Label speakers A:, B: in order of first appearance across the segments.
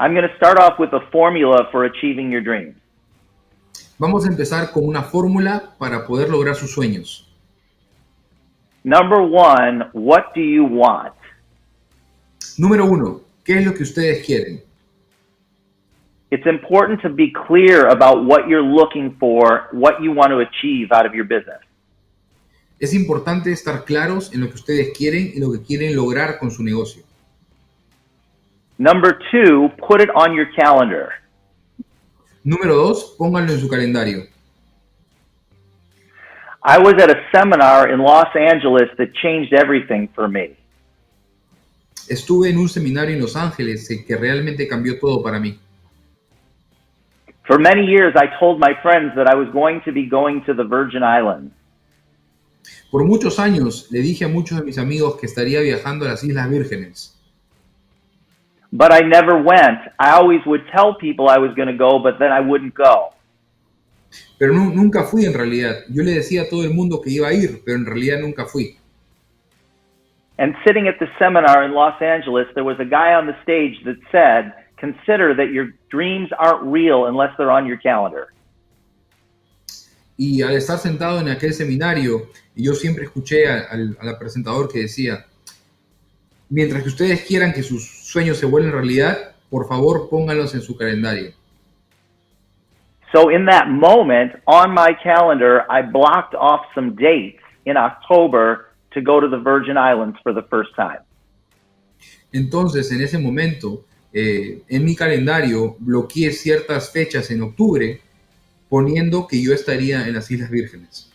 A: I'm going to start off with a formula for achieving your dreams.
B: Vamos a empezar con una fórmula para poder lograr sus sueños.
A: Number one, what do you want?
B: Número 1, ¿qué es lo que ustedes quieren?
A: It's important to be clear about what you're looking for, what you want to achieve out of your business.
B: Es importante estar claros en lo que ustedes quieren y lo que quieren lograr con su negocio.
A: Number two, put it on your calendar.
B: Número 2, pónganlo en su calendario.
A: I was at a seminar in Los Angeles that changed everything for me.
B: Estuve en un seminario en Los Ángeles que realmente cambió todo para mí.
A: For many years, I told my friends that I was going to be going to the Virgin Islands.
B: Por muchos años le dije a muchos de mis amigos que estaría viajando a las Islas Vírgenes.
A: But I never went. I always would tell people I was going to go, but then I wouldn't go.
B: Pero nunca fui en realidad. Yo le decía a todo el mundo que iba a ir, pero en realidad nunca fui.
A: And sitting at the seminar in Los Angeles, there was a guy on the stage that said, consider that your dreams aren't real unless they're on your calendar.
B: Y al estar sentado en aquel seminario, yo siempre escuché al presentador que decía, mientras que ustedes quieran que sus sueños se vuelvan realidad, por favor pónganlos en su calendario.
A: So in that moment, on my calendar, I blocked off some dates in October to go to the Virgin Islands for the first time.
B: Entonces, en ese momento, en mi calendario, bloqueé ciertas fechas en octubre, poniendo que yo estaría en las Islas Vírgenes.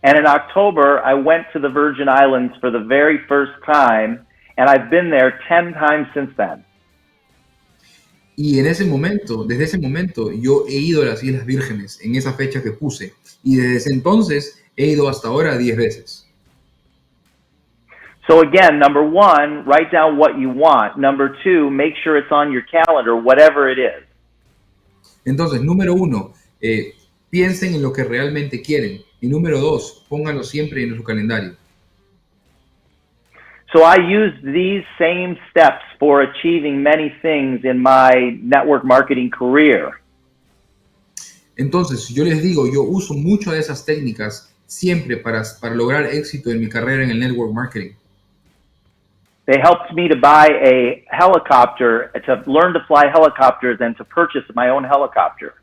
A: And in October, I went to the Virgin Islands for the very first time, and I've been there 10 times since then.
B: Y en ese momento, desde ese momento, yo he ido a las Islas Vírgenes, en esa fecha que puse. Y desde ese entonces, he ido hasta ahora 10 veces.
A: So again, number one, write down what you want. Number two, make sure it's on your calendar, whatever it is.
B: Entonces, número 1, piensen en lo que realmente quieren. Y número 2, pónganlo siempre en su calendario.
A: So I used these same steps for achieving many things in my network marketing career.
B: Entonces, yo les digo, yo uso mucho de esas técnicas siempre para lograr éxito en mi carrera en el network marketing.
A: They helped me to buy a helicopter, to learn to fly helicopters and to purchase my own helicopter.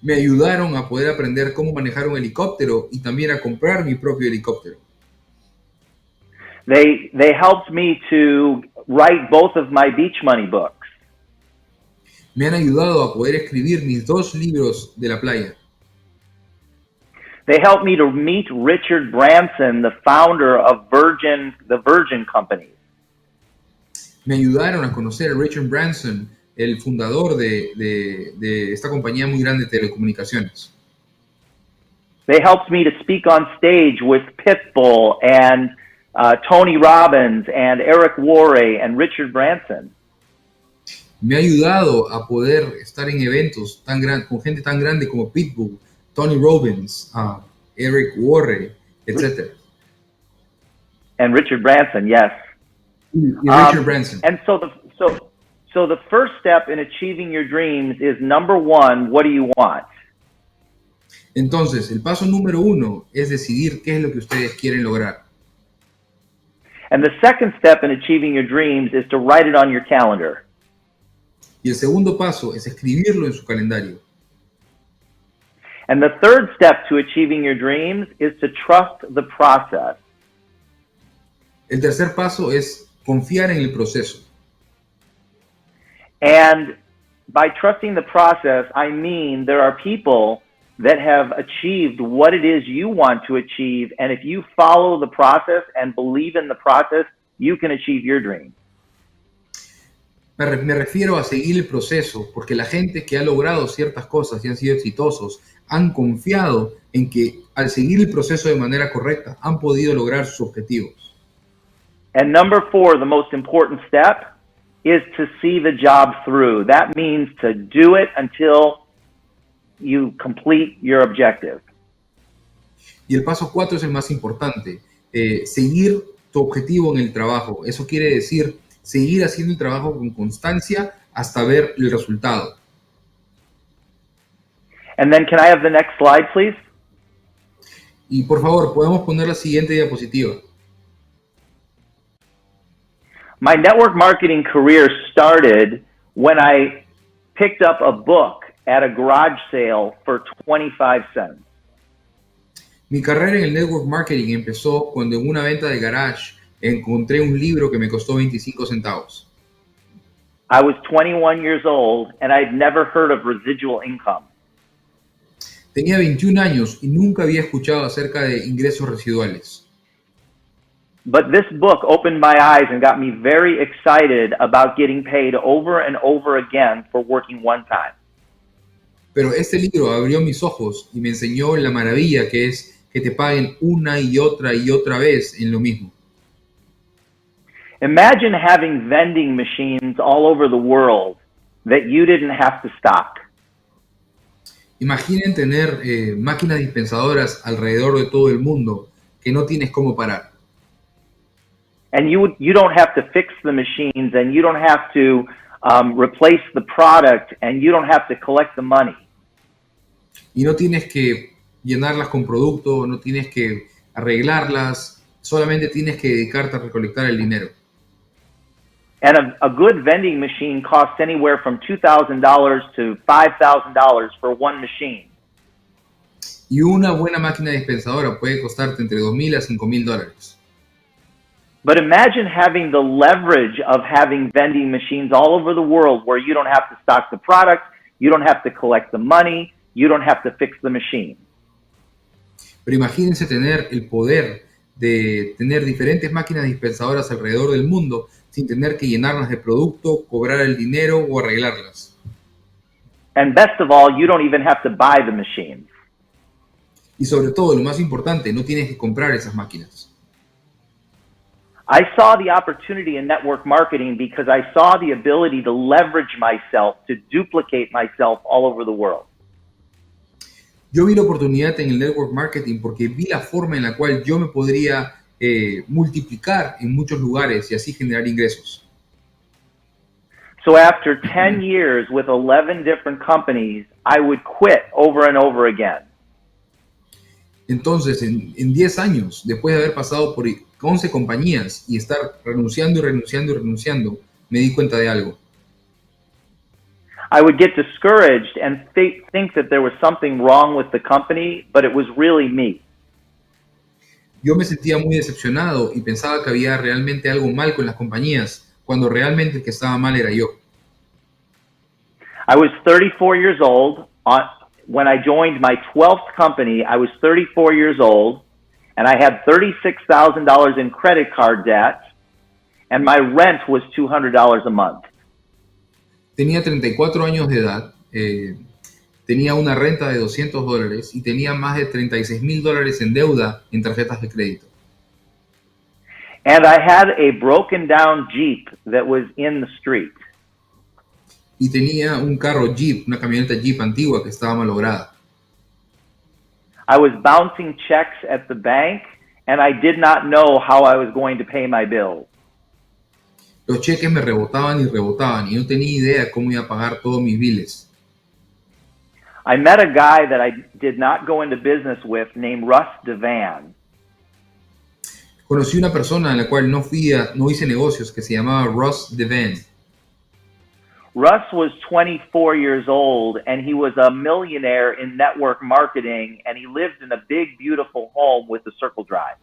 B: Me ayudaron a poder aprender cómo manejar un helicóptero y también a comprar mi propio helicóptero.
A: They helped me to write both of my beach money books.
B: Me han ayudado a poder escribir mis 2 libros de la playa.
A: They helped me to meet Richard Branson, the founder of the Virgin Company.
B: Me ayudaron a conocer a Richard Branson, el fundador de esta compañía muy grande de telecomunicaciones.
A: They helped me to speak on stage with Pitbull and Tony Robbins and Eric Worre and Richard Branson.
B: Me ha ayudado a poder estar en eventos con gente tan grande como Pitbull, Tony Robbins, Eric Worre, etc.
A: And Richard Branson, yes.
B: Y Richard Branson.
A: And so the first step in achieving your dreams is number one, what do you want?
B: Entonces, el paso número 1 es decidir qué es lo que ustedes quieren lograr.
A: And the second step in achieving your dreams is to write it on your calendar.
B: Y el segundo paso es escribirlo en su calendario.
A: And the third step to achieving your dreams is to trust the process.
B: El tercer paso es confiar en el proceso.
A: And by trusting the process, I mean there are people that have achieved what it is you want to achieve, and if you follow the process and believe in the process, you can achieve your dream.
B: Me refiero a seguir el proceso, porque la gente que ha logrado ciertas cosas y han sido exitosos han confiado en que al seguir el proceso de manera correcta han podido lograr sus objetivos.
A: And number 4, the most important step, is to see the job through. That means to do it until you complete your objective.
B: Y el paso 4 es el más importante, seguir tu objetivo en el trabajo. Eso quiere decir seguir haciendo el trabajo con constancia hasta ver el resultado.
A: And then can I have the next slide, please?
B: Y por favor, podemos poner la siguiente diapositiva.
A: My network marketing career started when I picked up a book at a garage sale for 25 cents.
B: Mi carrera en el network marketing empezó cuando en una venta de garage encontré un libro que me costó 25 centavos.
A: I was 21 years old and I'd never heard of residual income.
B: Tenía 21 años y nunca había escuchado acerca de ingresos residuales.
A: But this book opened my eyes and got me very excited about getting paid over and over again for working one time.
B: Pero este libro abrió mis ojos y me enseñó la maravilla que es que te paguen una y otra vez en lo mismo.
A: Imagine having vending machines all over the world that you didn't have to stock.
B: Imaginen tener máquinas dispensadoras alrededor de todo el mundo que no tienes cómo parar.
A: And you don't have to fix the machines and you don't have to replace the product and you don't have to collect the money.
B: Y no tienes que llenarlas con producto, no tienes que arreglarlas, solamente tienes que dedicarte a recolectar el dinero.
A: And a good vending machine costs anywhere from $2,000 to $5,000 for one machine.
B: Y una buena máquina dispensadora puede costarte entre $2,000 a $5,000.
A: But imagine having the leverage of having vending machines all over the world where you don't have to stock the product, you don't have to collect the money, you don't have to fix the machine.
B: Pero imagínense tener el poder de tener diferentes máquinas dispensadoras alrededor del mundo sin tener que llenarlas de producto, cobrar el dinero o arreglarlas.
A: And best of all, you don't even have to buy the machines.
B: Y sobre todo, lo más importante, no tienes que comprar esas máquinas.
A: I saw the opportunity in network marketing because I saw the ability to leverage myself, to duplicate myself all over the world.
B: Yo vi la oportunidad en el network marketing porque vi la forma en la cual yo me podría multiplicar en muchos lugares y así generar ingresos.
A: So after 10 years with 11 different companies, I would quit over and over again.
B: Entonces, en 10 años, después de haber pasado por 11 compañías y estar renunciando y renunciando y renunciando, me di cuenta de algo.
A: I would get discouraged and think that there was something wrong with the company, but it was really me.
B: Yo me sentía muy decepcionado y pensaba que había realmente algo mal con las compañías, cuando realmente el que estaba mal era yo.
A: I was 34 years old. When I joined my 12th company, I was 34 years old, and I had $36,000 in credit card debt, and my rent was $200 a month.
B: Tenía 34 años de edad, tenía una renta de $200 y tenía más de $36,000 en deuda en tarjetas de crédito.
A: And I had a broken down Jeep that was in the street.
B: Y tenía un carro Jeep, una camioneta Jeep antigua que estaba malograda.
A: I was bouncing checks at the bank, and I did not know how I was going to pay my bills.
B: Los cheques me rebotaban y no tenía idea cómo iba a pagar todos mis biles.
A: I met a guy that I did not go into business with named Russ Devan.
B: Conocí una persona en la cual no hice negocios que se llamaba Russ Devan.
A: Russ was 24 years old and he was a millionaire in network marketing and he lived in a big, beautiful home with a circle drive.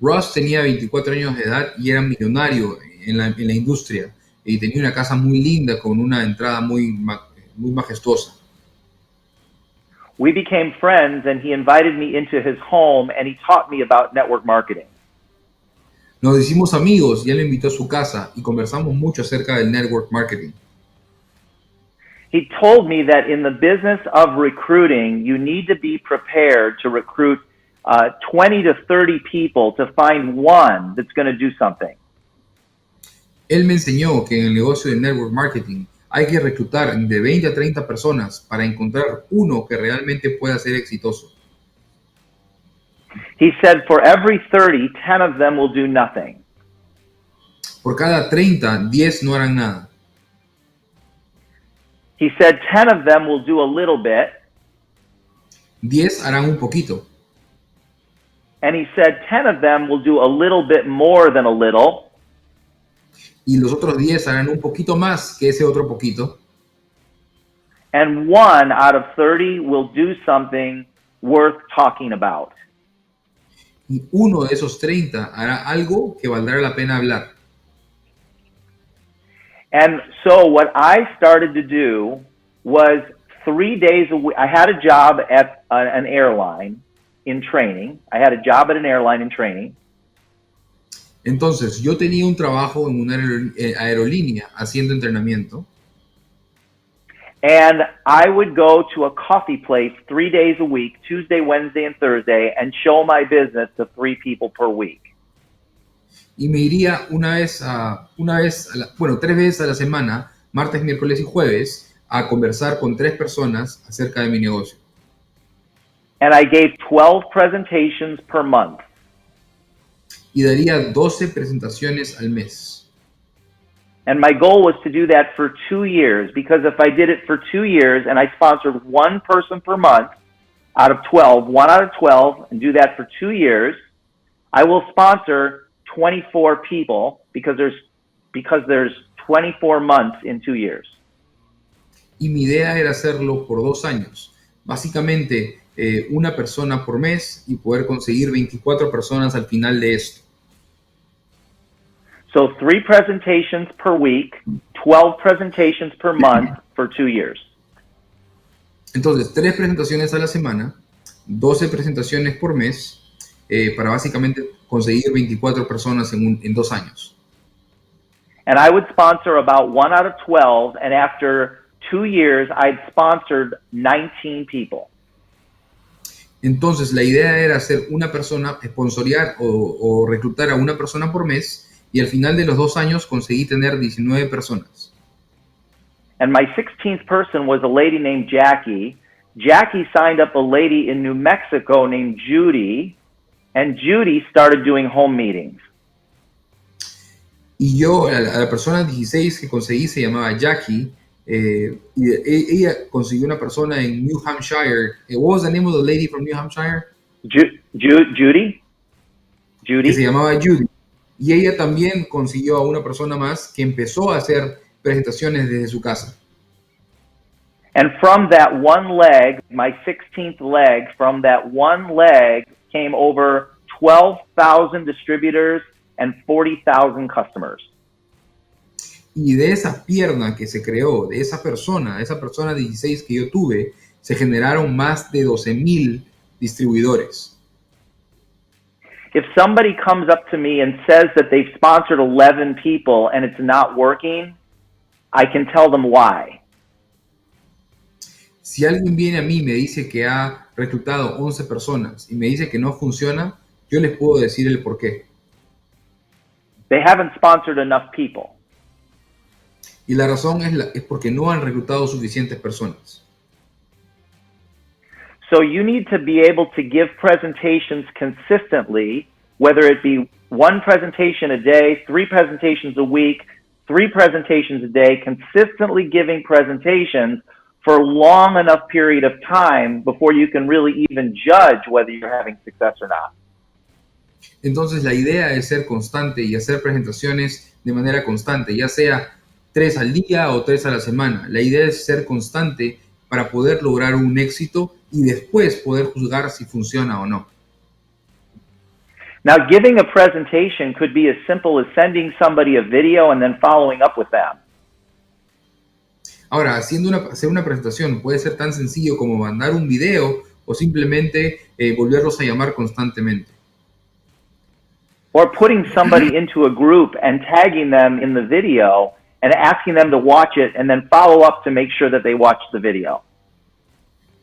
B: Russ tenía 24 años de edad y era millonario en la industria y tenía una casa muy linda con una entrada muy majestuosa.
A: We became friends and he invited me into his home and he taught me about network marketing.
B: Nos hicimos amigos y él me invitó a su casa y conversamos mucho acerca del network marketing.
A: He told me that in the business of recruiting, you need to be prepared to recruit 20 to 30 people to find one that's going to do something.
B: Él me enseñó que en el negocio de network marketing hay que reclutar de 20 a 30 personas para encontrar uno que realmente pueda ser exitoso.
A: He said for every 30, 10 of them will do nothing.
B: Por cada 30, 10 no harán nada.
A: He said 10 of them will do a little bit.
B: 10 harán un poquito.
A: And he said 10 of them will do a little bit more than a little.
B: Y los otros 10 harán un poquito más que ese otro poquito.
A: And 1 out of 30 will do something worth talking about.
B: Y uno de esos 30 hará algo que valdrá la pena hablar.
A: And so what I started to do was 3 days a week. I had a job at an airline in training. I had a job at an airline in training.
B: Entonces, yo tenía un trabajo en una aerolínea haciendo entrenamiento.
A: And I would go to a coffee place 3 days a week, Tuesday, Wednesday, and Thursday, and show my business to 3 people per week.
B: Y me iría tres veces a la semana, martes, miércoles y jueves, a conversar con 3 personas acerca de mi negocio.
A: And I gave 12 presentations per month.
B: Y daría 12 presentaciones al mes.
A: And my goal was to do that for 2 years, because if I did it for 2 years and I sponsored 1 person per month out of 12, 1 out of 12, and do that for 2 years, I will sponsor 24 people because there's 24 months in 2 years.
B: Y mi idea era hacerlo por 2 años. Básicamente, una persona por mes y poder conseguir 24 personas al final de esto.
A: So 3 presentations per week, 12 presentations per month for 2 years.
B: Entonces, 3 presentaciones a la semana, 12 presentaciones por mes, para básicamente conseguir 24 personas en 2 años.
A: And I would sponsor about 1 out of 12, and after 2 years, I'd sponsored 19 people.
B: Entonces, la idea era hacer una persona, sponsorear o reclutar a una persona por mes, y al final de los 2 años conseguí tener 19 personas.
A: And my 16th person was a lady named Jackie. Jackie signed up a lady in New Mexico named Judy, and Judy started doing home meetings.
B: Y yo, a la persona 16 que conseguí se llamaba Jackie, y ella consiguió una persona en New Hampshire. What was the name of the lady from New Hampshire?
A: Judy?
B: Que se llamaba Judy. Y ella también consiguió a una persona más que empezó a hacer presentaciones desde su casa.
A: And from that one leg, my 16th leg, from that one leg came over 12,000 distributors and 40,000 customers.
B: Y de esa pierna que se creó, de esa persona 16 que yo tuve, se generaron más de 12,000 distribuidores.
A: If somebody comes up to me and says that they've sponsored 11 people and it's not working, I can tell them why.
B: Si alguien viene a mí y me dice que ha reclutado 11 personas y me dice que no funciona, yo les puedo decir el por qué.
A: They haven't sponsored enough people.
B: Y la razón es porque no han reclutado suficientes personas.
A: So you need to be able to give presentations consistently, whether it be 1 presentation a day, 3 presentations a week, 3 presentations a day, consistently giving presentations for a long enough period of time before you can really even judge whether you're having success or not.
B: Entonces la idea es ser constante y hacer presentaciones de manera constante, ya sea 3 al día o 3 a la semana. La idea es ser constante para poder lograr un éxito y después poder juzgar si funciona o no.
A: Now, giving a presentation could be as simple as sending somebody a video and then following up with them.
B: Ahora, hacer una presentación puede ser tan sencillo como mandar un video o simplemente volverlos a llamar constantemente.
A: Or putting somebody into a group and tagging them in the video and asking them to watch it and then follow up to make sure that they watched the video.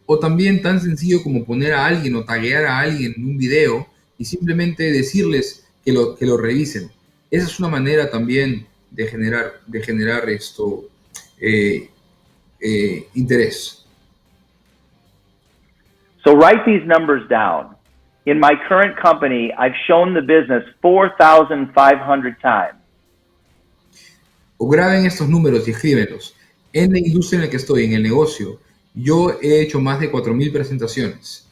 B: O también tan sencillo como poner a alguien o taguear a alguien en un video y simplemente decirles que lo revisen. Esa es una manera también de generar interés.
A: So write these numbers down. In my current company, I've shown the business 4,500 times.
B: O graben estos números y escríbenlos. En la industria en la que estoy, en el negocio, yo he hecho más de 4.000 presentaciones.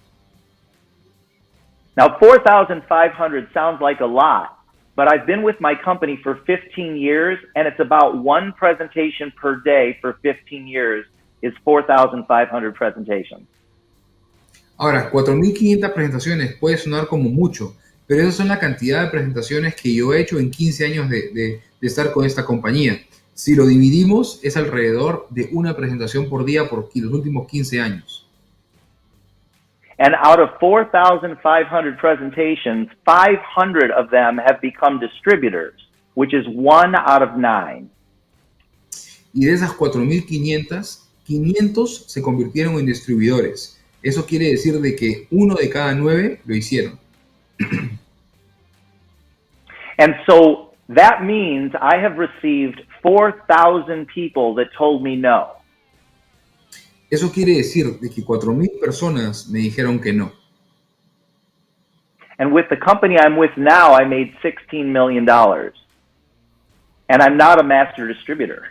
A: Now, 4,500 sounds like a lot, but I've been with my company for 15 years, and it's about one presentation per day for 15 years is 4,500 presentations.
B: Ahora, 4.500 presentaciones puede sonar como mucho, pero esas son la cantidad de presentaciones que yo he hecho en 15 años de estar con esta compañía. Si lo dividimos, es alrededor de una presentación por día por los últimos 15 años.
A: And out of 4,500 presentations, 500 of them have become distributors, which is 1 out of 9.
B: Y de esas 4.500, 500 se convirtieron en distribuidores. Eso quiere decir de que 1 de cada 9 lo hicieron.
A: And so that means I have received 4,000 people that told me no.
B: Eso quiere decir de que 4.000 personas me dijeron que no.
A: And with the company I'm with now, I made $16 million. And I'm not a master distributor.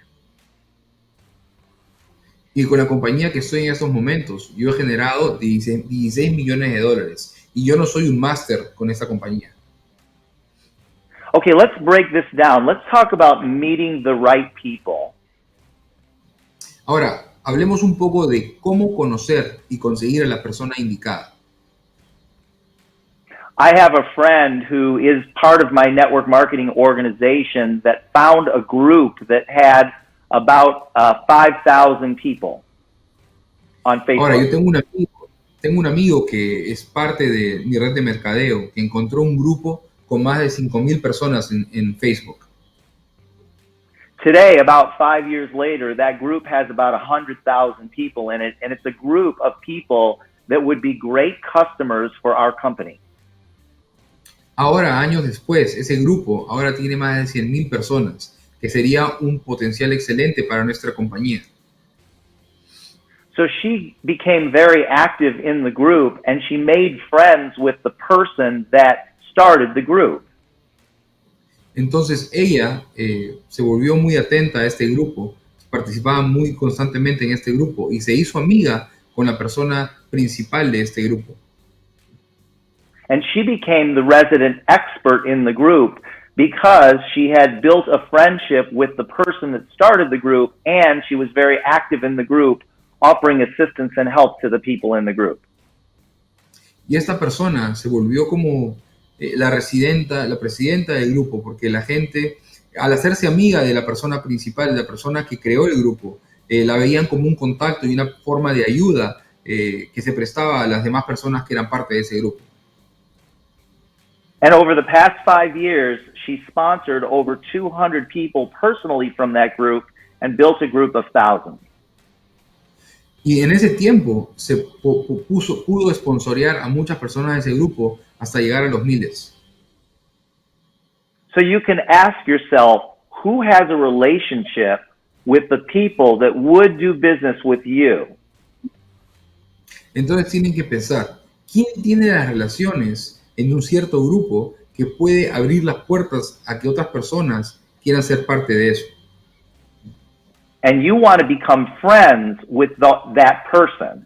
B: Y con la compañía que estoy en estos momentos, yo he generado 16 millones de dólares. Y yo no soy un máster con esta compañía.
A: Okay, let's break this down. Let's talk about meeting the right people.
B: Ahora, hablemos un poco de cómo conocer y conseguir a la persona indicada.
A: I have a friend who is part of my network marketing organization that found a group that had about 5,000 people on Facebook.
B: Ahora, yo tengo un amigo que es parte de mi red de mercadeo, que encontró un grupo con más de 5.000 personas en Facebook.
A: Today, about 5 years later, that group has about 100,000 people in it, and it's a group of people that would be great customers for our company.
B: Ahora, años después, ese grupo ahora tiene más de 100.000 personas, que sería un potencial excelente para nuestra compañía.
A: So she became very active in the group, and she made friends with the person that started the group.
B: Entonces ella se volvió muy atenta a este grupo, participaba muy constantemente en este grupo y se hizo amiga con la persona principal de este grupo.
A: And she became the resident expert in the group because she had built a friendship with the person that started the group, and she was very active in the group, offering assistance and help to the people in the group.
B: Y esta persona se volvió como la presidenta del grupo, porque la gente, al hacerse amiga de la persona principal, de la persona que creó el grupo, la veían como un contacto y una forma de ayuda que se prestaba a las demás personas que eran parte de ese grupo.
A: And over the past 5 years, she sponsored over 200 people personally from that group and built a group of thousands.
B: Y en ese tiempo se pudo sponsorear a muchas personas de ese grupo hasta llegar a los miles.
A: So you can ask yourself, who has a relationship with the people that would do business with you?
B: Entonces tienen que pensar, ¿quién tiene las relaciones en un cierto grupo que puede abrir las puertas a que otras personas quieran ser parte de eso?
A: And you want to become friends with that person.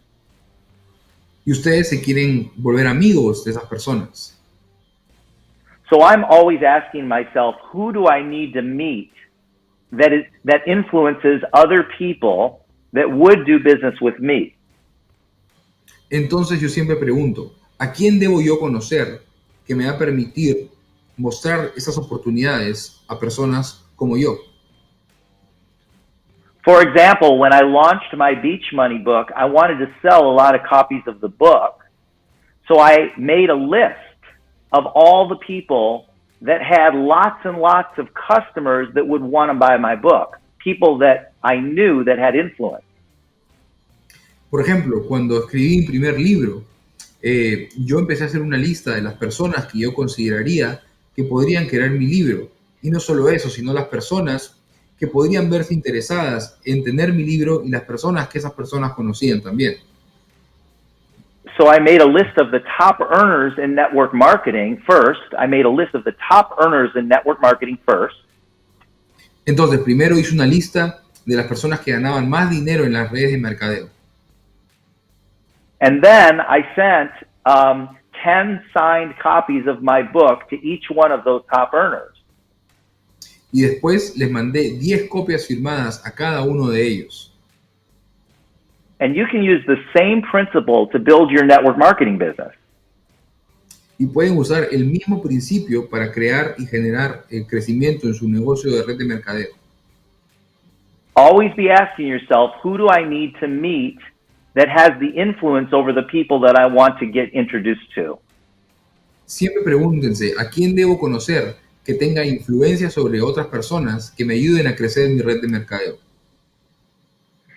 B: Y ustedes se quieren volver amigos de esas personas.
A: So I'm always asking myself, who do I need to meet that influences other people that would do business with me?
B: Entonces yo siempre pregunto, ¿a quién debo yo conocer que me va a permitir mostrar esas oportunidades a personas como yo?
A: For example, when I launched my Beach Money book, I wanted to sell a lot of copies of the book. So I made a list of all the people that had lots and lots of customers that would want to buy my book, people that I knew that had influence.
B: Por ejemplo, cuando escribí mi primer libro, yo empecé a hacer una lista de las personas que yo consideraría que podrían querer mi libro. Y no solo eso, sino las personas que podrían verse interesadas en tener mi libro y las personas que esas personas conocían también.
A: So I made a list of the top earners in network marketing first.
B: Entonces, primero hice una lista de las personas que ganaban más dinero en las redes de mercadeo.
A: And then I sent 10 signed copies of my book to each one of those top earners.
B: Y después les mandé 10 copias firmadas a cada uno de ellos.
A: And you can use the same principle to build your network marketing business.
B: Y pueden usar el mismo principio para crear y generar el crecimiento en su negocio de red de mercadeo.
A: Always be asking yourself, who do I need to meet that has the influence over the people that I want to get introduced to?
B: Siempre pregúntense a quién debo conocer que tenga influencia sobre otras personas que me ayuden a crecer en mi red de mercadeo.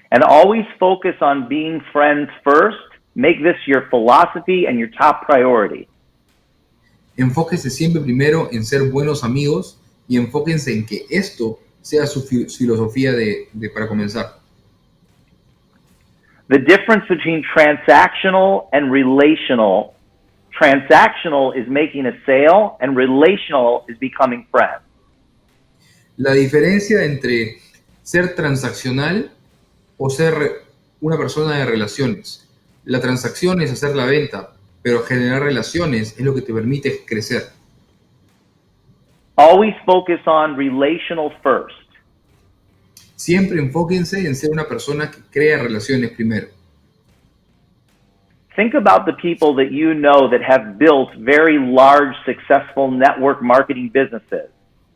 A: And always focus on being friends first. Make this your philosophy and your top priority.
B: Enfóquense siempre primero en ser buenos amigos y enfóquense en que esto sea su filosofía para comenzar.
A: The difference between transactional and relational. Transactional is making a sale and relational is becoming friends.
B: La diferencia entre ser transaccional o ser una persona de relaciones. La transacción es hacer la venta, pero generar relaciones es lo que te permite crecer.
A: Always focus on relational first.
B: Siempre enfóquense en ser una persona que crea relaciones primero.
A: Think about the people that you know that have built very large, successful network marketing businesses.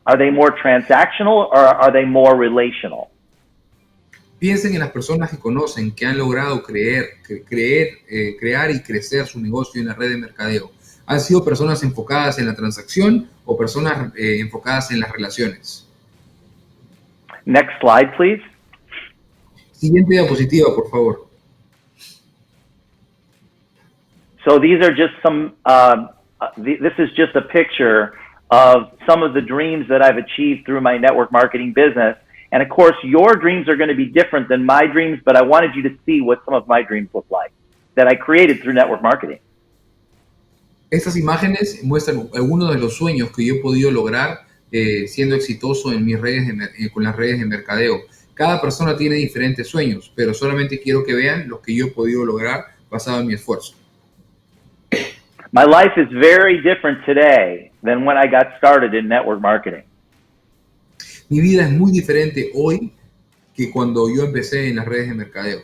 A: Are they more transactional or are they more relational?
B: Piensen en las personas que conocen que han logrado crear y crecer su negocio en la red de mercadeo. ¿Han sido personas enfocadas en la transacción o personas enfocadas en las relaciones?
A: Next slide, please.
B: Siguiente diapositiva, por favor.
A: So these are just some, this is just a picture of some of the dreams that I've achieved through my network marketing business. And of course, your dreams are going to be different than my dreams, but I wanted you to see what some of my dreams look like that I created through network marketing.
B: Estas imágenes muestran algunos de los sueños que yo he podido lograr siendo exitoso en mis redes con las redes de mercadeo. Cada persona tiene diferentes sueños, pero solamente quiero que vean los que yo he podido lograr basado en mi esfuerzo.
A: My life is very different today than when I got started in network marketing.
B: Mi vida es muy diferente hoy que cuando yo empecé en las redes de mercadeo.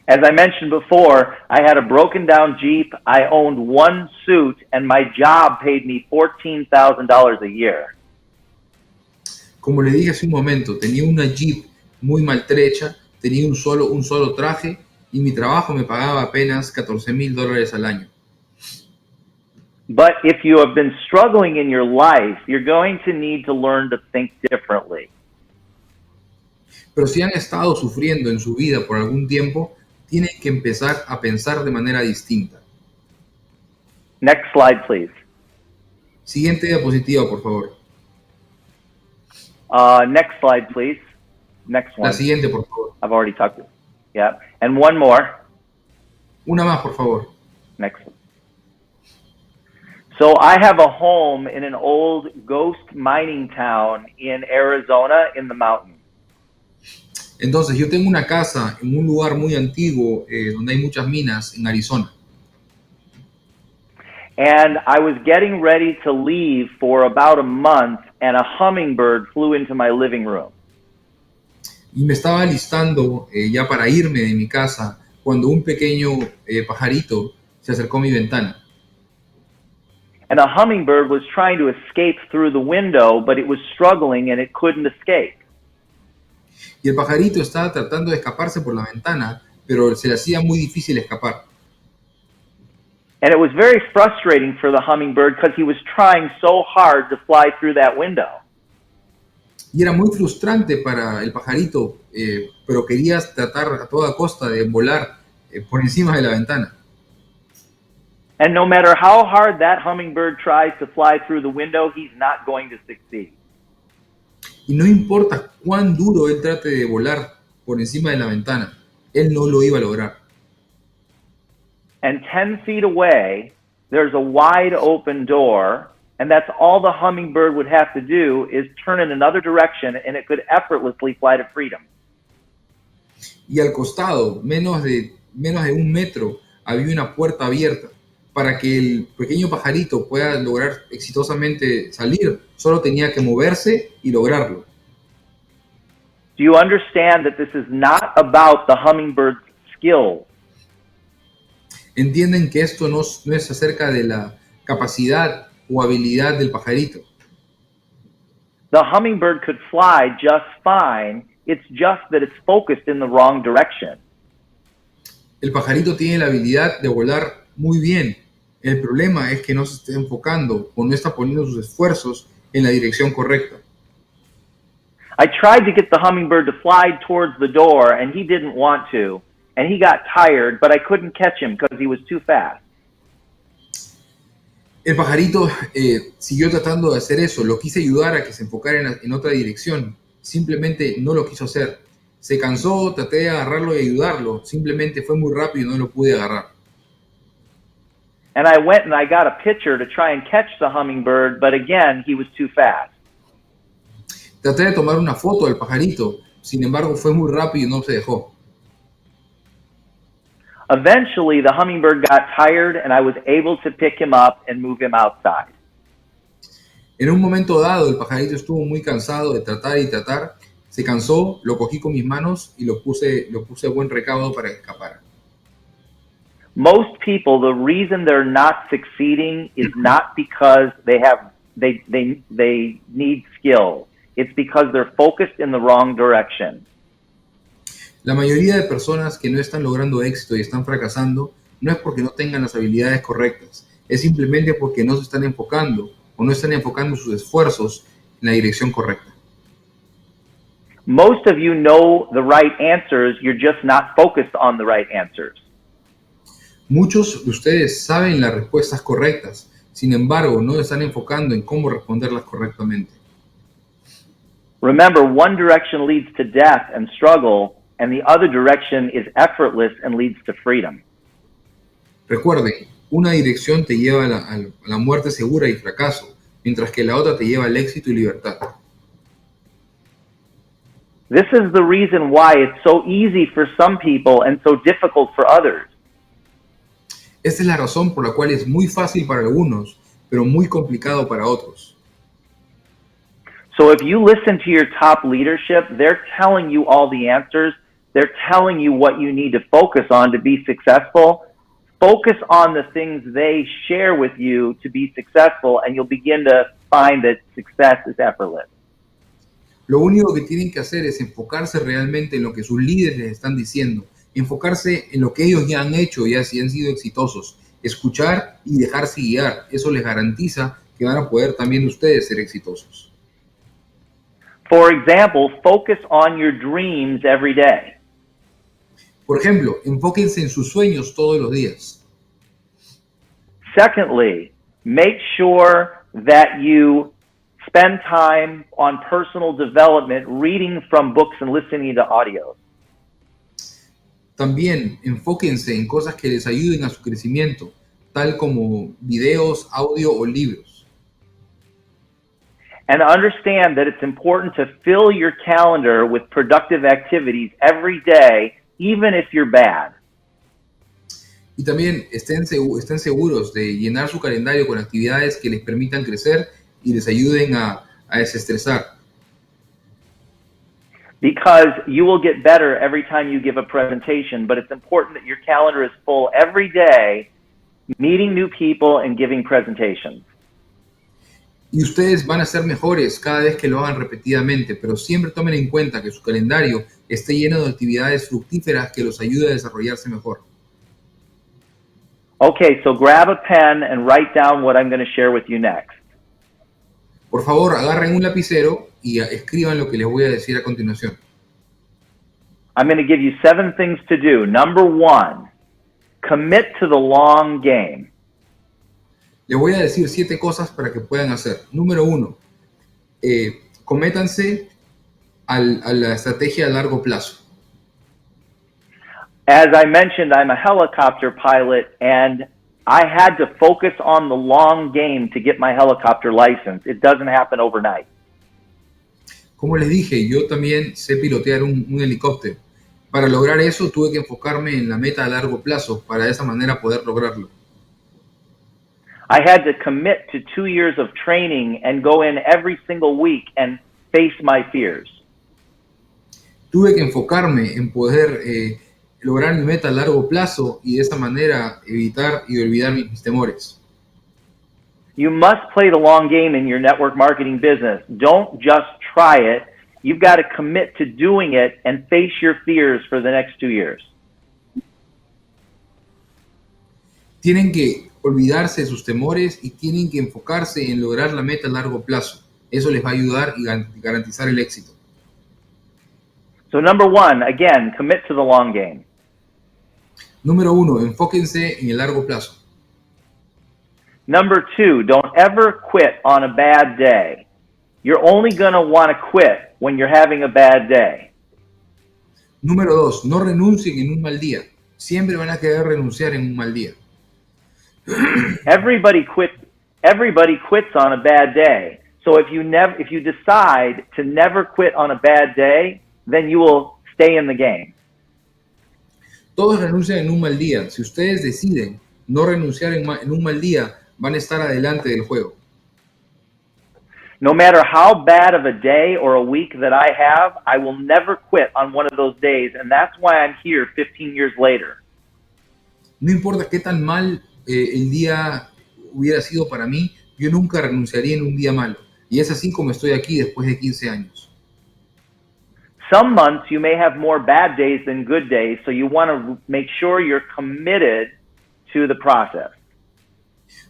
A: As I mentioned before, I had a broken down Jeep, I owned one suit, and my job paid me $14,000 a year.
B: Como le dije hace un momento, tenía una Jeep muy maltrecha, tenía un solo traje y mi trabajo me pagaba apenas $14,000 al año.
A: But if you have been struggling in your life, you're going to need to learn to think differently.
B: Pero si han estado sufriendo en su vida por algún tiempo, tienen que empezar a pensar de manera distinta.
A: Next slide, please.
B: Siguiente diapositiva, por favor.
A: Next slide, please. Next one.
B: La siguiente, por favor.
A: I've already talked. Yeah. And one more.
B: Una más, por favor.
A: Next one. So I have a home in an old ghost mining town in Arizona in the mountains.
B: Entonces, yo tengo una casa en un lugar muy antiguo donde hay muchas minas en Arizona.
A: And I was getting ready to leave for about a month, and a hummingbird flew into my living room.
B: Y me estaba alistando ya para irme de mi casa cuando un pequeño pajarito se acercó a mi ventana.
A: And a hummingbird was trying to escape through the window, but it was struggling and it couldn't escape.
B: Y el pajarito estaba tratando de escaparse por la ventana, pero se le hacía muy difícil escapar.
A: And it was very frustrating for the hummingbird because he was trying so hard to fly through that window.
B: Y era muy frustrante para el pajarito, pero quería tratar a toda costa de volar por encima de la ventana.
A: And no matter how hard that hummingbird tries to fly through the window, he's not going to succeed.
B: Y no importa cuán duro él trate de volar por encima de la ventana, él no lo iba a lograr.
A: And 10 feet away, there's a wide open door And that's all the hummingbird would have to do is turn in another direction and it could effortlessly fly to freedom.
B: Y al costado, menos de 1 metro, había una puerta abierta para que el pequeño pajarito pueda lograr exitosamente salir. Solo tenía que moverse y lograrlo.
A: Do you understand that this is not about the hummingbird's skills?
B: Entienden que esto no es acerca de la capacidad o habilidad del pajarito.
A: The hummingbird could fly just fine. It's just that it's focused in the wrong direction.
B: El pajarito tiene la habilidad de volar muy bien. El problema es que no se está enfocando o no está poniendo sus esfuerzos en la dirección correcta.
A: I tried to get the hummingbird to fly towards the door, and he didn't want to. And he got tired, but I couldn't catch him because he was too fast.
B: El pajarito siguió tratando de hacer eso. Lo quise ayudar a que se enfocara en otra dirección. Simplemente no lo quiso hacer. Se cansó, traté de agarrarlo y ayudarlo. Simplemente fue muy rápido y no lo pude agarrar.
A: And I went and I got a picture to try and catch the hummingbird, but again, he was too fast.
B: Traté de tomar una foto del pajarito. Sin embargo, fue muy rápido y no se dejó.
A: Eventually, the hummingbird got tired, and I was able to pick him up and move him outside.
B: En un momento dado, el pajarito estuvo muy cansado de tratar y tratar. Se cansó, lo cogí con mis manos y lo puse a buen recaudo para que escapara.
A: Most people, the reason they're not succeeding is not because they need skill. It's because they're focused in the wrong direction.
B: La mayoría de personas que no están logrando éxito y están fracasando no es porque no tengan las habilidades correctas, es simplemente porque no se están enfocando o no están enfocando sus esfuerzos en la dirección correcta.
A: Most of you know the right answers, you're just not focused on the right answers.
B: Muchos de ustedes saben las respuestas correctas, sin embargo, no están enfocando en cómo responderlas correctamente.
A: Remember, one direction leads to death and struggle, and the other direction is effortless and leads to freedom.
B: Recuerden, una dirección te lleva a la muerte segura y fracaso, mientras que la otra te lleva al éxito y libertad.
A: This is the reason why it's so easy for some people and so difficult for others.
B: Esta es la razón por la cual es muy fácil para algunos, pero muy complicado para otros.
A: So if you listen to your top leadership, they're telling you all the answers. They're telling you what you need to focus on to be successful. Focus on the things they share with you to be successful, and you'll begin to find that success is effortless.
B: Lo único que tienen que hacer es enfocarse realmente en lo que sus líderes les están diciendo, enfocarse en lo que ellos ya han hecho y así han sido exitosos, escuchar y dejarse guiar. Eso les garantiza que van a poder también ustedes ser exitosos.
A: For example, focus on your dreams every day.
B: Por ejemplo, enfóquense en sus sueños todos los días.
A: Secondly, make sure that you spend time on personal development, reading from books and listening to audios.
B: También enfóquense en cosas que les ayuden a su crecimiento, tal como videos, audio o libros.
A: And understand that it's important to fill your calendar with productive activities every day, even if you're bad.
B: Y también estén seguros de llenar su calendario con actividades que les permitan crecer y les ayuden a desestresar.
A: Because you will get better every time you give a presentation, but it's important that your calendar is full every day, meeting new people and giving presentations.
B: Y ustedes van a ser mejores cada vez que lo hagan repetidamente, pero siempre tomen en cuenta que su calendario esté lleno de actividades fructíferas que los ayuden a desarrollarse mejor.
A: Okay, so grab a pen and write down what I'm going to share with you next.
B: Por favor, agarren un lapicero y escriban lo que les voy a decir a continuación.
A: I'm going to give you 7 things to do. Number 1, commit to the long game.
B: Les voy a decir 7 cosas para que puedan hacer. Número 1, cométanse a la estrategia a largo plazo.
A: As I mentioned, I'm a helicopter pilot, and I had to focus on the long game to get my helicopter license. It doesn't happen overnight.
B: Como les dije, yo también sé pilotear un helicóptero. Para lograr eso tuve que enfocarme en la meta a largo plazo para de esa manera poder lograrlo.
A: I had to commit to 2 years of training and go in every single week and face my fears.
B: Tuve que enfocarme en poder lograr mi meta a largo plazo y de esa manera evitar y olvidar mis temores.
A: You must play the long game in your network marketing business. Don't just try it. You've got to commit to doing it and face your fears for the next 2 years.
B: Tienen que olvidarse de sus temores y tienen que enfocarse en lograr la meta a largo plazo. Eso les va a ayudar y garantizar el éxito.
A: So number 1, again, commit to the long game.
B: Número 1, enfóquense en el largo plazo.
A: Number 2, don't ever quit on a bad day. You're only going to want to quit when you're having a bad day.
B: Número 2, no renuncien en un mal día. Siempre van a querer renunciar en un mal día.
A: Everybody quits on a bad day. So if you decide to never quit on a bad day, then you will stay in the game.
B: Todos renuncian en un mal día. Si ustedes deciden no renunciar en un mal día, van a estar adelante del juego.
A: No matter how bad of a day or a week that I have, I will never quit on one of those days, and that's why I'm here 15 years later.
B: No importa qué tan mal el día hubiera sido para mí, yo nunca renunciaría en un día malo. Y es así como estoy aquí después de 15 años.
A: Some months you may have more bad days than good days, so you want to make sure you're committed to the process.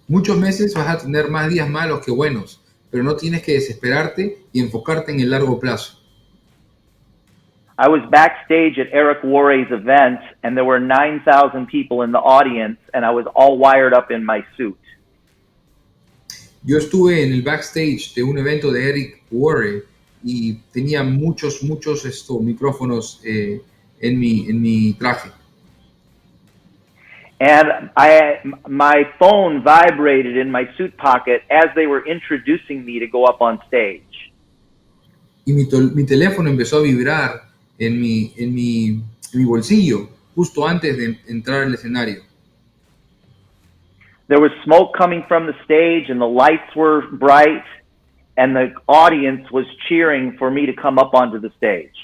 B: Muchos meses vas a tener más días malos que buenos, pero no tienes que desesperarte y enfocarte en el largo plazo.
A: I was backstage at Eric Worre's event, and there were 9,000 people in the audience, and I was all wired up in my suit.
B: Yo estuve en el backstage de un evento de Eric Worre y tenía muchos micrófonos en mi traje.
A: And my phone vibrated in my suit pocket as they were introducing me to go up on stage.
B: Y mi teléfono empezó a vibrar en mi bolsillo justo antes de entrar al escenario.
A: There was smoke coming from the stage and the lights were bright and the audience was cheering for me to come up onto the stage.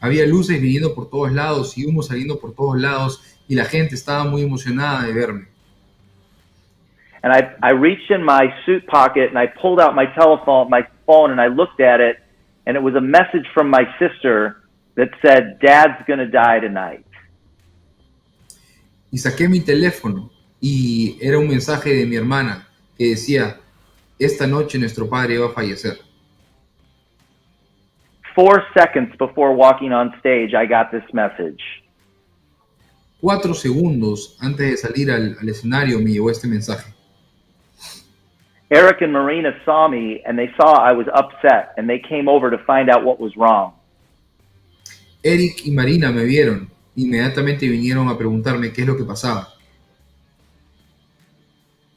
B: Había luces viniendo por todos lados y humo saliendo por todos lados y la gente estaba muy emocionada de verme.
A: And I reached in my suit pocket and I pulled out my phone and I looked at it, and it was a message from my sister that said, "Dad's gonna die tonight."
B: Y saqué mi teléfono y era un mensaje de mi hermana que decía, esta noche nuestro padre va a fallecer.
A: 4 seconds before walking on stage, I got this message.
B: 4 segundos antes de salir al escenario me llegó este mensaje.
A: Eric and Marina saw me and they saw I was upset and they came over to find out what was wrong.
B: Eric y Marina me vieron, inmediatamente vinieron a preguntarme qué es lo que pasaba.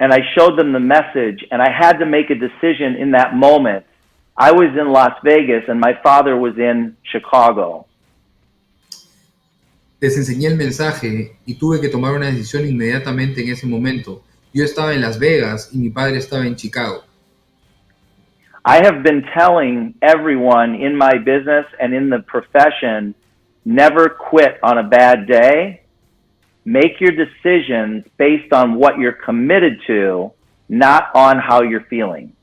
A: And I showed them the message, and I had to make a decision in that moment. I was in Las Vegas and my father was in Chicago.
B: Les enseñé el mensaje y tuve que tomar una decisión inmediatamente en ese momento. Yo estaba en Las Vegas y mi padre estaba en Chicago.
A: I have been telling everyone in my business and in the profession, never quit on a bad day. Make your decisions based on what you're committed to, not on how you're feeling.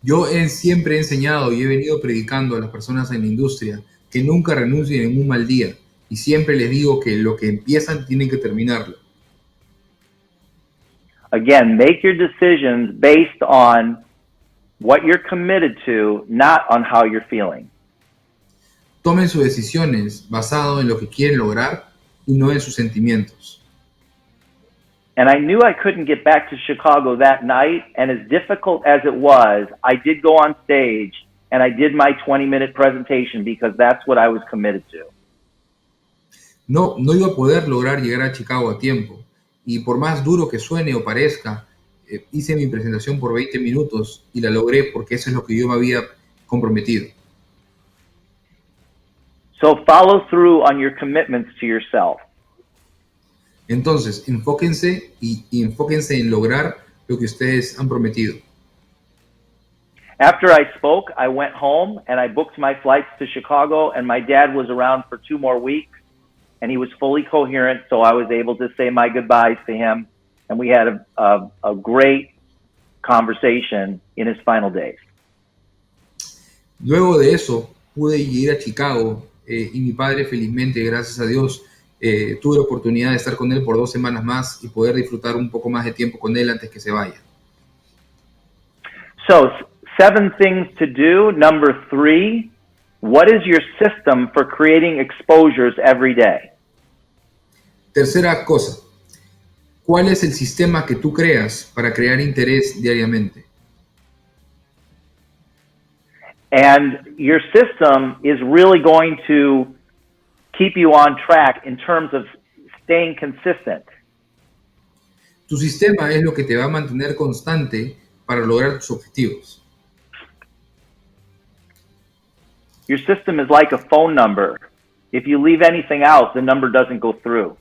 B: Yo siempre he enseñado y he venido predicando a las personas en la industria que nunca renuncien en un mal día. Y siempre les digo que lo que empiezan tienen que terminarlo.
A: Again, make your decisions based on what you're committed to, not on how you're feeling.
B: Tomen sus decisiones basado en lo que quieren lograr y no en sus sentimientos.
A: And I knew I couldn't get back to Chicago that night, and as difficult as it was, I did go on stage and I did my 20-minute presentation because that's what I was committed to.
B: No iba a poder lograr llegar a Chicago a tiempo. Y por más duro que suene o parezca, hice mi presentación por 20 minutos y la logré porque eso es lo que yo me había comprometido.
A: So follow through on your commitments to yourself.
B: Entonces, enfóquense y enfóquense en lograr lo que ustedes han prometido.
A: After I spoke, I went home and I booked my flights to Chicago, and my dad was around for 2 more weeks, and he was fully coherent, so I was able to say my goodbyes to him, and we had a great conversation in his final days.
B: Luego de eso, pude ir a Chicago y mi padre, felizmente, gracias a Dios, tuve la oportunidad de estar con él por 2 semanas más y poder disfrutar un poco más de tiempo con él antes que se vaya.
A: So, 7 things to do. Number 3, what is your system for creating exposures every day?
B: Tercera cosa, ¿cuál es el sistema que tú creas para crear interés diariamente?
A: And your system is really going to keep you on track in terms of staying consistent.
B: Tu sistema es lo que te va a mantener constante para lograr tus objetivos.
A: Your system is like a phone number. If you leave anything out, the number doesn't go through.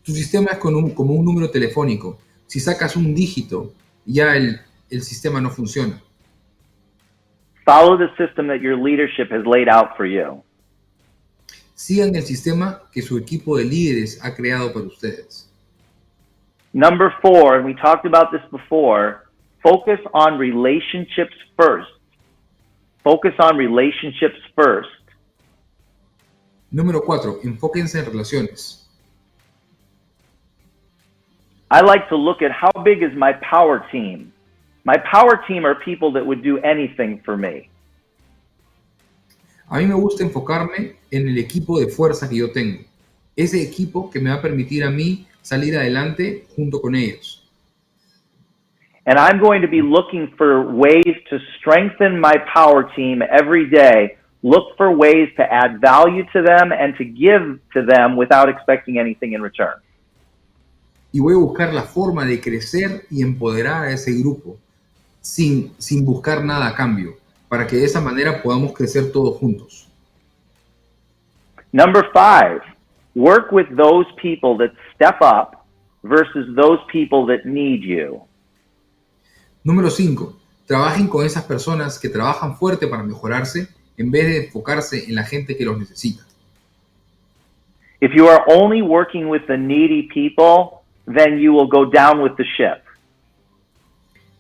B: Tu sistema es como un número telefónico. Si sacas un dígito, ya el sistema no funciona.
A: Follow the system that your leadership has laid out for you.
B: Sigan el sistema que su equipo de líderes ha creado para ustedes.
A: Number 4, and we talked about this before, focus on relationships first. Focus on relationships first.
B: Número 4, enfóquense en relaciones.
A: I like to look at how big is my power team. My power team are people that would do anything for me.
B: A mí me gusta enfocarme en el equipo de fuerza que yo tengo. Ese equipo que me va a permitir a mí salir adelante junto con ellos.
A: And I'm going to be looking for ways to strengthen my power team every day. Look for ways to add value to them and to give to them without expecting anything in return.
B: Y voy a buscar la forma de crecer y empoderar a ese grupo sin buscar nada a cambio, para que de esa manera podamos crecer todos juntos.
A: Number 5, work with those people that step up versus those people that need you.
B: Número 5, trabajen con esas personas que trabajan fuerte para mejorarse en vez de enfocarse en la gente que los necesita.
A: If you are only working with the needy people, then you will go down with the ship.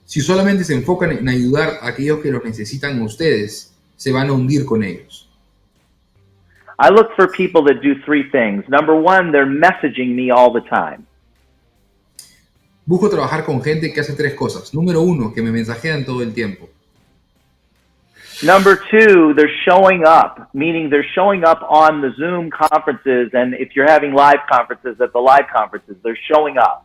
B: Si solamente se enfocan en ayudar a aquellos que los necesitan a ustedes, se van a hundir con ellos.
A: I look for people that do 3 things. Number 1, they're messaging me all the time.
B: Busco trabajar con gente que hace 3 cosas. Número 1, que me mensajean todo el tiempo.
A: Number 2, they're showing up, meaning they're showing up on the Zoom conferences, and if you're having live conferences, at the live conferences, they're showing up.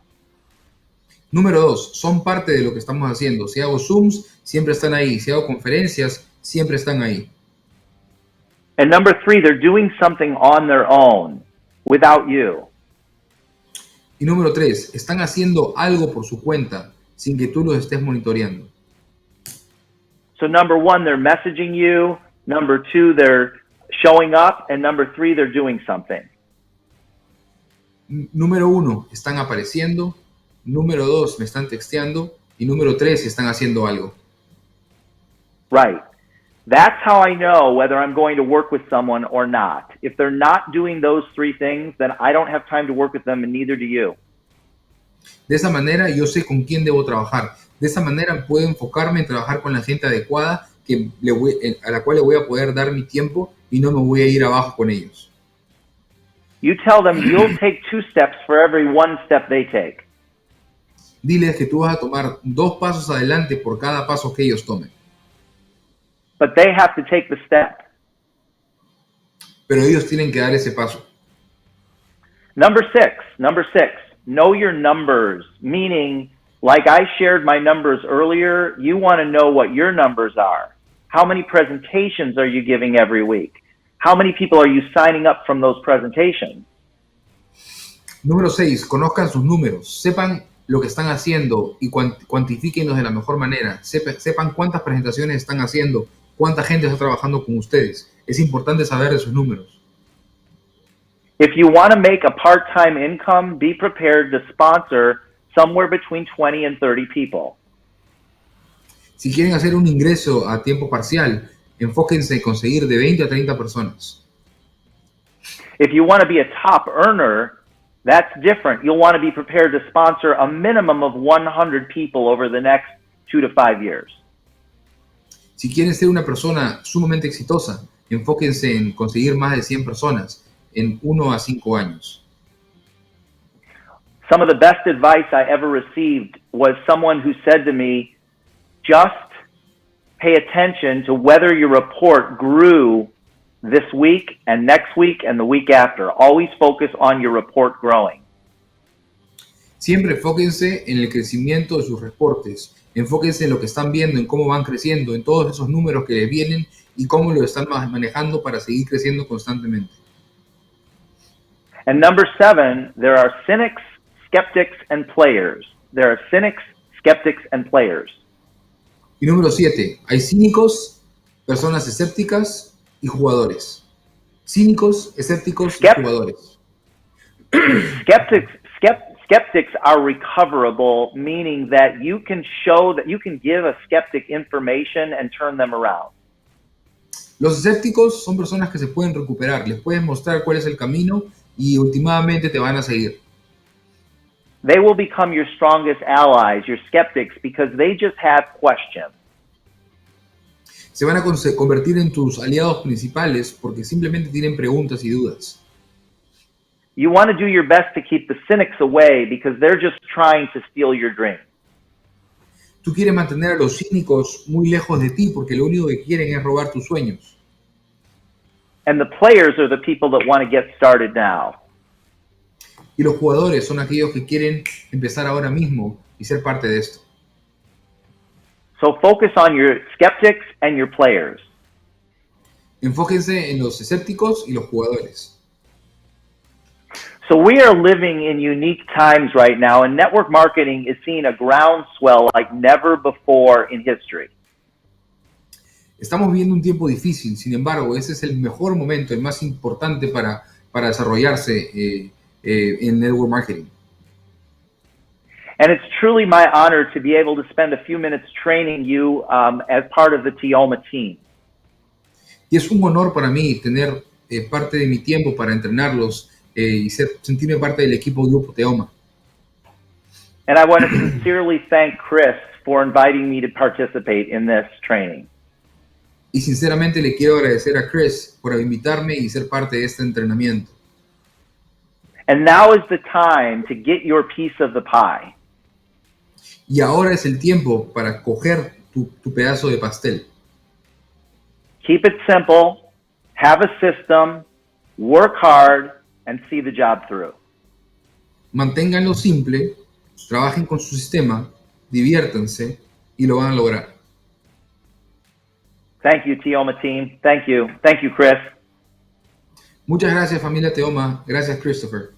B: Número 2, son parte de lo que estamos haciendo. Si hago Zooms, siempre están ahí. Si hago conferencias, siempre están ahí.
A: And number 3, they're doing something on their own, without you.
B: Y número 3, están haciendo algo por su cuenta, sin que tú los estés monitoreando.
A: So number 1, they're messaging you. Number 2, they're showing up. And number 3, they're doing something.
B: Número 1, están apareciendo. Número 2, me están texteando. Y número 3, están haciendo algo.
A: Right. That's how I know whether I'm going to work with someone or not. If they're not doing those 3 things, then I don't have time to work with them, and neither do you.
B: De esa manera yo sé con quién debo trabajar. De esa manera puedo enfocarme en trabajar con la gente adecuada a la cual le voy a poder dar mi tiempo y no me voy a ir abajo con ellos.
A: You tell them you'll take 2 steps for every 1 step they take.
B: Diles que tú vas a tomar 2 pasos adelante por cada paso que ellos tomen.
A: But they have to take the step.
B: Pero ellos tienen que dar ese paso.
A: Number 6, know your numbers, meaning, like I shared my numbers earlier, you want to know what your numbers are. How many presentations are you giving every week? How many people are you signing up from those presentations?
B: Número 6, conozcan sus números, sepan lo que están haciendo y cuantifíquenlos de la mejor manera. Sepan cuántas presentaciones están haciendo, cuánta gente está trabajando con ustedes. Es importante saber de sus números.
A: If you want to make a part-time income, be prepared to sponsor somewhere between 20 and 30 people.
B: Si quieren hacer un ingreso a tiempo parcial, enfóquense en conseguir de 20 a 30 personas.
A: If you want to be a top earner, that's different. You'll want to be prepared to sponsor a minimum of 100 people over the next 2 to 5 years.
B: Si quieren ser una persona sumamente exitosa, enfóquense en conseguir más de 100 personas en 1 a 5 años.
A: Some of the best advice I ever received was someone who said to me, just pay attention to whether your report grew this week and next week and the week after. Always focus on your report growing.
B: Siempre enfóquense en el crecimiento de sus reportes. Enfóquense en lo que están viendo, en cómo van creciendo, en todos esos números que les vienen y cómo lo están manejando para seguir creciendo constantemente.
A: And number 7, there are cynics, skeptics, and players. There are cynics, skeptics, and players.
B: Y número 7, hay cínicos, personas escépticas y jugadores. Cínicos, escépticos y jugadores.
A: Skeptics are recoverable, meaning that you can show that you can give a skeptic information and turn them around.
B: Los escépticos son personas que se pueden recuperar, les puedes mostrar cuál es el camino y últimamente te van a seguir.
A: They will become your strongest allies, your skeptics, because they just have questions.
B: Se van a convertir en tus aliados principales porque simplemente tienen preguntas y dudas.
A: You want to do your best to keep the cynics away because they're just trying to steal your dream.
B: Tú quieres mantener a los cínicos muy lejos de ti porque lo único que quieren es robar tus sueños.
A: And the players are the people that want to get started now.
B: Y los jugadores son aquellos que quieren empezar ahora mismo y ser parte de esto.
A: So focus on your skeptics and your players.
B: Enfóquense en los escépticos y los jugadores.
A: So we are living in unique times right now, and network marketing is seeing a groundswell like never before in history.
B: Estamos viviendo un tiempo difícil, sin embargo, ese es el mejor momento, el más importante para desarrollarse en network marketing.
A: And it's truly my honor to be able to spend a few minutes training you as part of the Teoma team.
B: Y es un honor para mí tener parte de mi tiempo para entrenarlos y sentirme parte del equipo Grupo Teoma.
A: And I want to sincerely thank Chris for inviting me to participate in this training.
B: Y sinceramente le quiero agradecer a Chris por invitarme y ser parte de este entrenamiento.
A: And now is the time to get your piece of the pie.
B: Y ahora es el tiempo para coger tu pedazo de pastel.
A: Keep it simple, have a system, work hard, and see the job through.
B: Manténganlo simple, trabajen con su sistema, diviértanse y lo van a lograr.
A: Thank you, Teoma team. Thank you. Thank you, Chris.
B: Muchas gracias, familia Teoma. Gracias, Christopher.